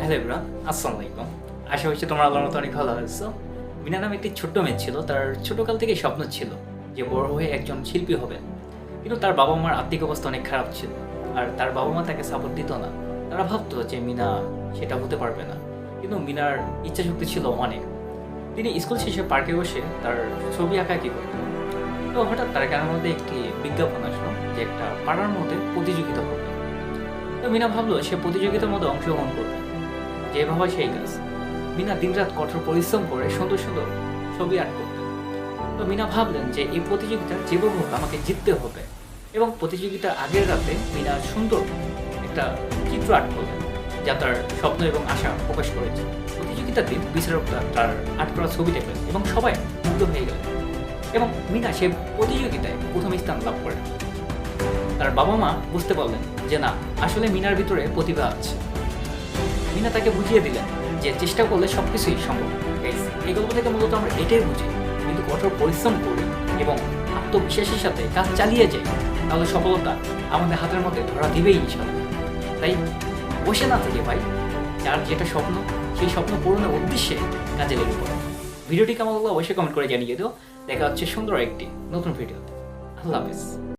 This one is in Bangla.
হ্যালো এভরিওয়ান, আসসালামু আলাইকুম। আশা করছি তোমরা আল্লাহর মতো অনেক ভালো আছো। মিনা নামে একটি ছোট্ট মেয়ে ছিল। তার ছোটকাল থেকেই স্বপ্ন ছিল যে বড় হয়ে একজন শিল্পী হবে। কিন্তু তার বাবা মার আর্থিক অবস্থা অনেক খারাপ ছিল। আর তার বাবা মা তাকে সাপোর্ট দিত না। তারা ভাবতো যে মিনা সেটা হতে পারবে না। কিন্তু মিনার ইচ্ছা শক্তি ছিল অনেক। তিনি স্কুল শেষে পার্কে বসে তার ছবি আঁকাআঁকি করতেন। তো হঠাৎ তার কানের মধ্যে একটি বিজ্ঞাপন আসলো যে একটা পাড়ার মধ্যে প্রতিযোগিতা হবে। তো মিনা ভাবলো সে প্রতিযোগিতার মধ্যে অংশগ্রহণ করবে। যে ভাবা সেই কাজ। মিনা দিনরাত কঠোর পরিশ্রম করে সুন্দর সুন্দর ছবি আর্ট করতেন। তো মিনা ভাবলেন যে এই প্রতিযোগিতা যেভাবে হোক আমাকে জিততে হবে। এবং প্রতিযোগিতার আগের রাতে মিনা সুন্দর একটা চিত্র আর্ট করলেন, যা তার স্বপ্ন এবং আশা প্রকাশ করেছে। প্রতিযোগিতার দিন বিচারকরা তার আর্ট করা ছবি দেখলেন এবং সবাই মুগ্ধ হয়ে গেলেন। এবং মিনা সে প্রতিযোগিতায় প্রথম স্থান লাভ করেন। তার বাবা মা বুঝতে পারলেন যে না, আসলে মিনার ভিতরে প্রতিভা আছে। মিনা তাকে বুঝিয়ে দিলেন যে চেষ্টা করলে সবকিছুই সম্ভব। এই গল্প থেকে মূলত আমরা এটাই বুঝি, কিন্তু কঠোর পরিশ্রম করি এবং আত্মবিশ্বাসের সাথে কাজ চালিয়ে যাই, তাহলে সফলতা আমাদের হাতের মধ্যে ধরা দিবেই ইনশাল্লাহ। তাই বসে না থেকে ভাই, যার যেটা স্বপ্ন সেই স্বপ্ন পূরণের উদ্দেশ্যে কাজে লেগে পড়ে। ভিডিওটি কেমন লাগলো অবশ্যই কমেন্ট করে জানিয়ে দিও। দেখা হচ্ছে সুন্দর একটি নতুন ভিডিওতে। আল্লাহ হাফেজ।